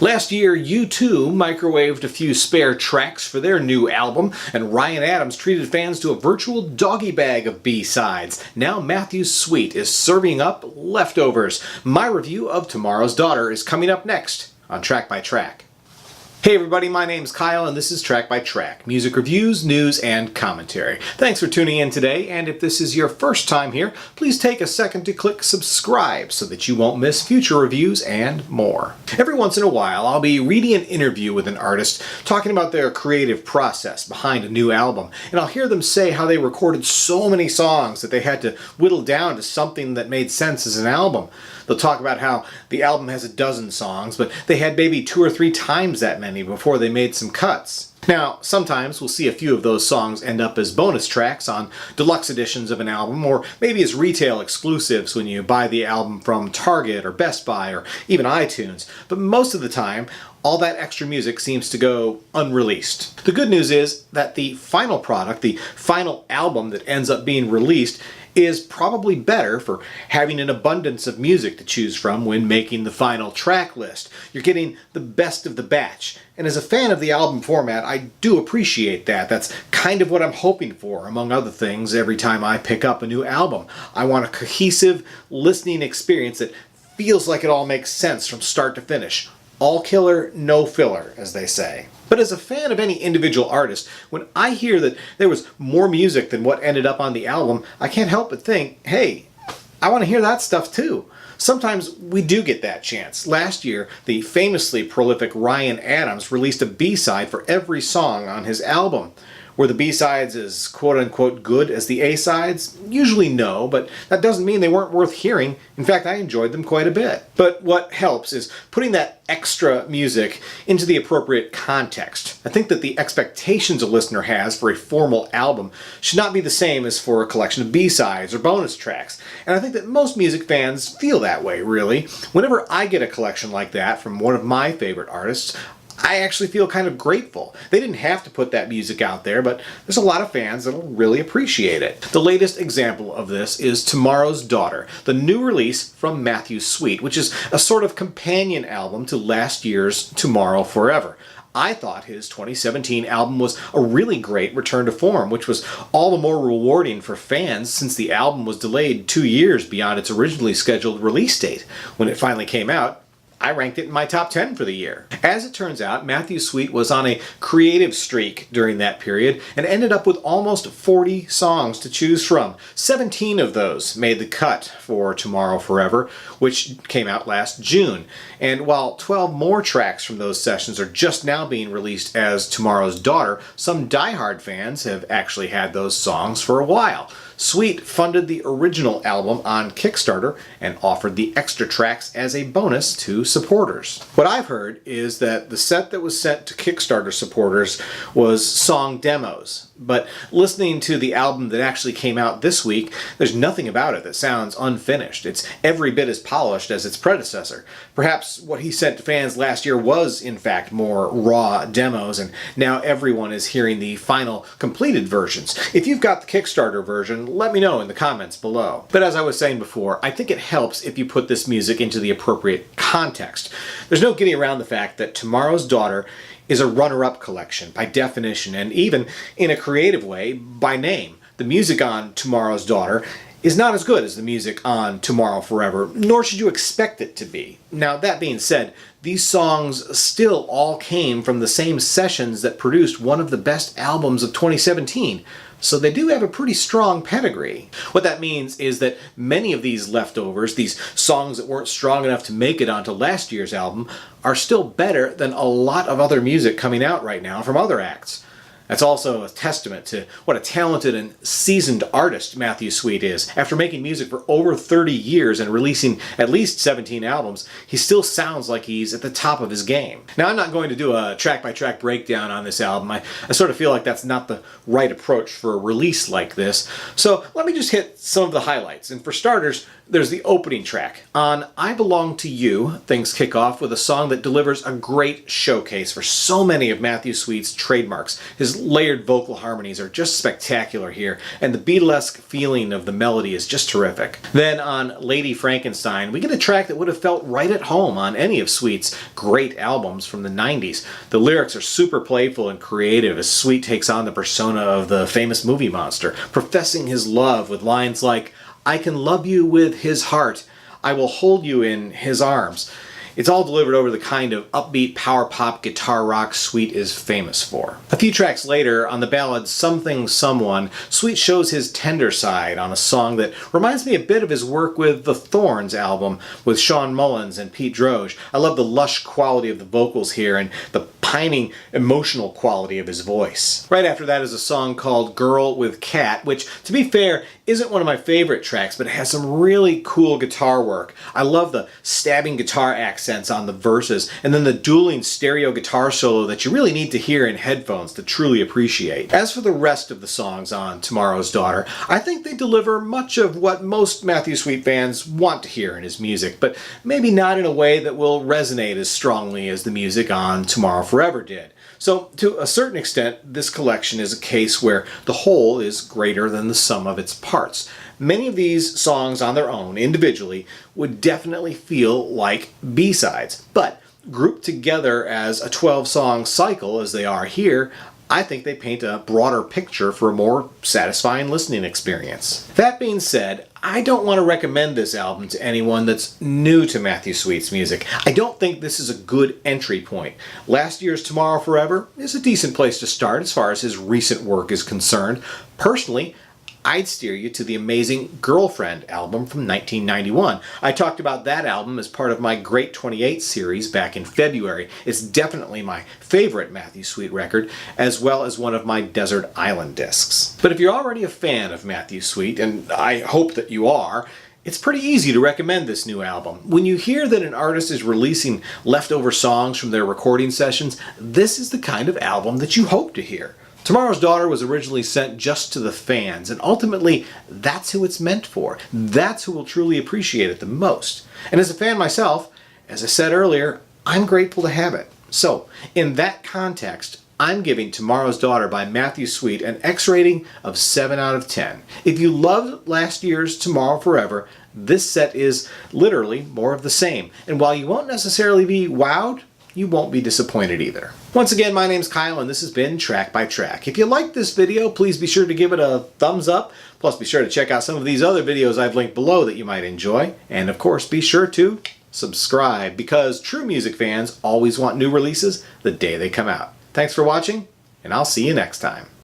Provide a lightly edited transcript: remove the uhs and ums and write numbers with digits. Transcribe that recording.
Last year, U2 microwaved a few spare tracks for their new album, and Ryan Adams treated fans to a virtual doggy bag of B-sides. Now Matthew Sweet is serving up leftovers. My review of Tomorrow's Daughter is coming up next on Track by Track. Hey everybody, my name's Kyle and this is Track by Track, music reviews, news, and commentary. Thanks for tuning in today, and if this is your first time here, please take a second to click subscribe so that you won't miss future reviews and more. Every once in a while, I'll be reading an interview with an artist talking about their creative process behind a new album, and I'll hear them say how they recorded so many songs that they had to whittle down to something that made sense as an album. They'll talk about how the album has a dozen songs, but they had maybe 2 or 3 times that many before they made some cuts. Now, sometimes we'll see a few of those songs end up as bonus tracks on deluxe editions of an album, or maybe as retail exclusives when you buy the album from Target or Best Buy or even iTunes. But most of the time, all that extra music seems to go unreleased. The good news is that the final product, the final album that ends up being released, is probably better for having an abundance of music to choose from when making the final track list. You're getting the best of the batch. And as a fan of the album format, I do appreciate that. That's kind of what I'm hoping for, among other things, every time I pick up a new album. I want a cohesive listening experience that feels like it all makes sense from start to finish. All killer, no filler, as they say. But as a fan of any individual artist, when I hear that there was more music than what ended up on the album, I can't help but think, hey, I want to hear that stuff too. Sometimes we do get that chance. Last year, the famously prolific Ryan Adams released a B-side for every song on his album. Were the B-sides as quote-unquote good as the A-sides? Usually no, but that doesn't mean they weren't worth hearing. In fact, I enjoyed them quite a bit. But what helps is putting that extra music into the appropriate context. I think that the expectations a listener has for a formal album should not be the same as for a collection of B-sides or bonus tracks. And I think that most music fans feel that way, really. Whenever I get a collection like that from one of my favorite artists, I actually feel kind of grateful. They didn't have to put that music out there, but there's a lot of fans that'll really appreciate it. The latest example of this is Tomorrow's Daughter, the new release from Matthew Sweet, which is a sort of companion album to last year's Tomorrow Forever. I thought his 2017 album was a really great return to form, which was all the more rewarding for fans since the album was delayed 2 years beyond its originally scheduled release date. When it finally came out, I ranked it in my top 10 for the year. As it turns out, Matthew Sweet was on a creative streak during that period and ended up with almost 40 songs to choose from. 17 of those made the cut for Tomorrow Forever, which came out last June. And while 12 more tracks from those sessions are just now being released as Tomorrow's Daughter, some diehard fans have actually had those songs for a while. Sweet funded the original album on Kickstarter and offered the extra tracks as a bonus to supporters. What I've heard is that the set that was sent to Kickstarter supporters was song demos, but listening to the album that actually came out this week, there's nothing about it that sounds unfinished. It's every bit as polished as its predecessor. Perhaps what he sent to fans last year was, in fact, more raw demos, and now everyone is hearing the final completed versions. If you've got the Kickstarter version, let me know in the comments below. But as I was saying before, I think it helps if you put this music into the appropriate context. There's no getting around the fact that Tomorrow's Daughter is a runner-up collection by definition, and even in a creative way by name. The music on Tomorrow's Daughter is not as good as the music on Tomorrow Forever, nor should you expect it to be. Now, that being said, these songs still all came from the same sessions that produced one of the best albums of 2017. So they do have a pretty strong pedigree. What that means is that many of these leftovers, these songs that weren't strong enough to make it onto last year's album, are still better than a lot of other music coming out right now from other acts. That's also a testament to what a talented and seasoned artist Matthew Sweet is. After making music for over 30 years and releasing at least 17 albums, he still sounds like he's at the top of his game. Now, I'm not going to do a track-by-track breakdown on this album. I sort of feel like that's not the right approach for a release like this. So let me just hit some of the highlights. And for starters, there's the opening track. On I Belong to You, things kick off with a song that delivers a great showcase for so many of Matthew Sweet's trademarks. His layered vocal harmonies are just spectacular here, and the Beatlesque feeling of the melody is just terrific. Then on Lady Frankenstein, we get a track that would have felt right at home on any of Sweet's great albums from the 90s. The lyrics are super playful and creative as Sweet takes on the persona of the famous movie monster, professing his love with lines like, "I can love you with his heart, I will hold you in his arms." It's all delivered over the kind of upbeat power pop guitar rock Sweet is famous for. A few tracks later, on the ballad Something Someone, Sweet shows his tender side on a song that reminds me a bit of his work with the Thorns album with Sean Mullins and Pete Droge. I love the lush quality of the vocals here and the pining emotional quality of his voice. Right after that is a song called Girl with Cat, which, to be fair, isn't one of my favorite tracks, but it has some really cool guitar work. I love the stabbing guitar accents on the verses, and then the dueling stereo guitar solo that you really need to hear in headphones to truly appreciate. As for the rest of the songs on Tomorrow's Daughter, I think they deliver much of what most Matthew Sweet fans want to hear in his music, but maybe not in a way that will resonate as strongly as the music on Tomorrow Forever did. So, to a certain extent, this collection is a case where the whole is greater than the sum of its parts. Many of these songs on their own, individually, would definitely feel like B-sides, but grouped together as a 12-song cycle as they are here, I think they paint a broader picture for a more satisfying listening experience. That being said, I don't want to recommend this album to anyone that's new to Matthew Sweet's music. I don't think this is a good entry point. Last year's Tomorrow Forever is a decent place to start as far as his recent work is concerned. Personally, I'd steer you to the amazing Girlfriend album from 1991. I talked about that album as part of my Great 28 series back in February. It's definitely my favorite Matthew Sweet record, as well as one of my Desert Island discs. But if you're already a fan of Matthew Sweet, and I hope that you are, it's pretty easy to recommend this new album. When you hear that an artist is releasing leftover songs from their recording sessions, this is the kind of album that you hope to hear. Tomorrow's Daughter was originally sent just to the fans, and ultimately, that's who it's meant for. That's who will truly appreciate it the most. And as a fan myself, as I said earlier, I'm grateful to have it. So, in that context, I'm giving Tomorrow's Daughter by Matthew Sweet an X rating of 7 out of 10. If you loved last year's Tomorrow Forever, this set is literally more of the same. And while you won't necessarily be wowed, you won't be disappointed either. Once again, my name's Kyle and this has been Track by Track. If you liked this video, please be sure to give it a thumbs up. Plus be sure to check out some of these other videos I've linked below that you might enjoy. And of course, be sure to subscribe, because true music fans always want new releases the day they come out. Thanks for watching, and I'll see you next time.